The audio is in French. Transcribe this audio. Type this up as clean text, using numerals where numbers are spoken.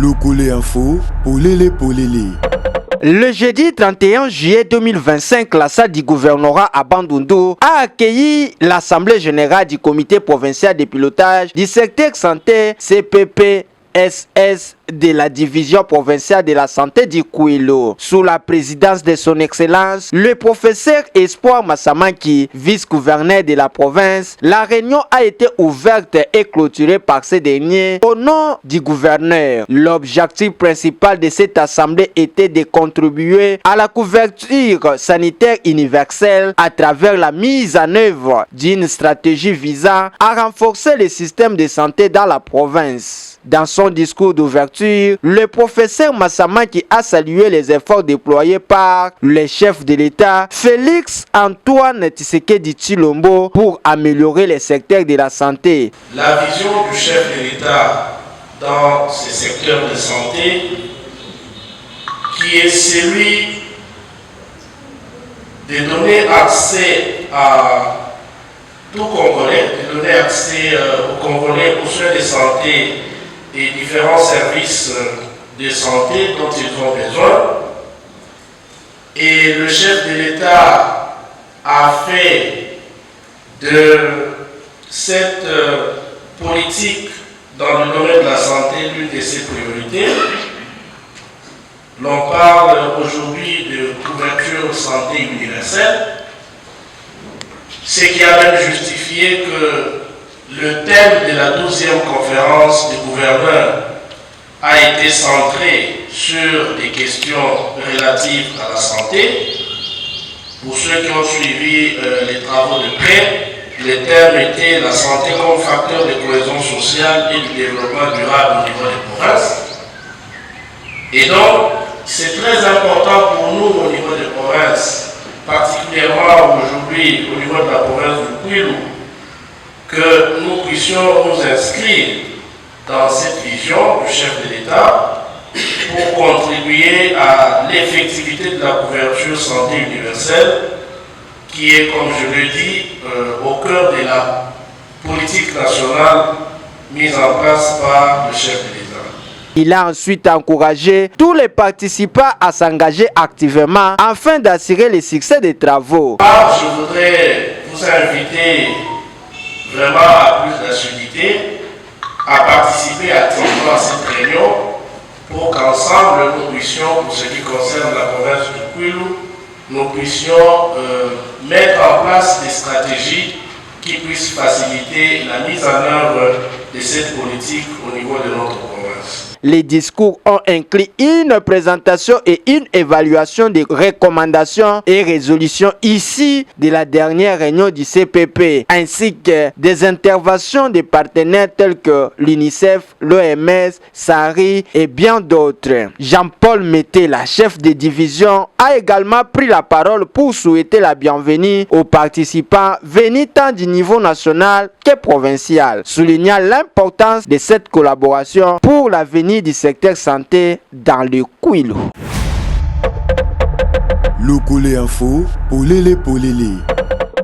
Locole Info, Polélé. Le jeudi 31 juillet 2025, la salle du gouvernorat à Bandundu a accueilli l'Assemblée générale du comité provincial de pilotage du secteur santé CPPSS de la division provinciale de la santé du Kouilou. Sous la présidence de son excellence, le professeur Espoir Massamanki, vice-gouverneur de la province, la réunion a été ouverte et clôturée par ce dernier au nom du gouverneur. L'objectif principal de cette assemblée était de contribuer à la couverture sanitaire universelle à travers la mise en œuvre d'une stratégie visant à renforcer le système de santé dans la province. Dans son discours d'ouverture, le professeur Massamanki a salué les efforts déployés par le chef de l'État, Félix Antoine Tshisekedi Tshilombo, pour améliorer les secteurs de la santé. La vision du chef de l'État dans ces secteurs de santé, qui est celui de donner accès à tout Congolais, de donner accès aux Congolais aux soins de santé et différents services de santé dont ils ont besoin. Et le chef de l'État a fait de cette politique dans le domaine de la santé l'une de ses priorités. L'on parle aujourd'hui de couverture santé universelle, ce qui a même justifié que le thème de la 12e conférence des gouverneurs a été centré sur des questions relatives à la santé. Pour ceux qui ont suivi les travaux de près, le thème était la santé comme facteur de cohésion sociale et du développement durable au niveau des provinces. Et donc, c'est très important pour nous au niveau des provinces, particulièrement aujourd'hui au niveau de la province du Kouilou, que nous puissions nous inscrire dans cette vision du chef de l'État pour contribuer à l'effectivité de la couverture santé universelle qui est, comme je le dis, au cœur de la politique nationale mise en place par le chef de l'État. Il a ensuite encouragé tous les participants à s'engager activement afin d'assurer le succès des travaux. Je voudrais vous inviter vraiment à plus d'assiduité, à participer activement à cette réunion pour qu'ensemble nous puissions, pour ce qui concerne la province du Kouilou, nous puissions mettre en place des stratégies qui puissent faciliter la mise en œuvre de cette politique au niveau de notre province. Les discours ont inclus une présentation et une évaluation des recommandations et résolutions issues de la dernière réunion du CPP, ainsi que des interventions des partenaires tels que l'UNICEF, l'OMS, SARI et bien d'autres. Jean-Paul Mété, la chef de division, a également pris la parole pour souhaiter la bienvenue aux participants venus tant du niveau national que provincial, soulignant l'importance de cette collaboration pour l'avenir du secteur santé dans le Kouilou. Locole Info, Polélé.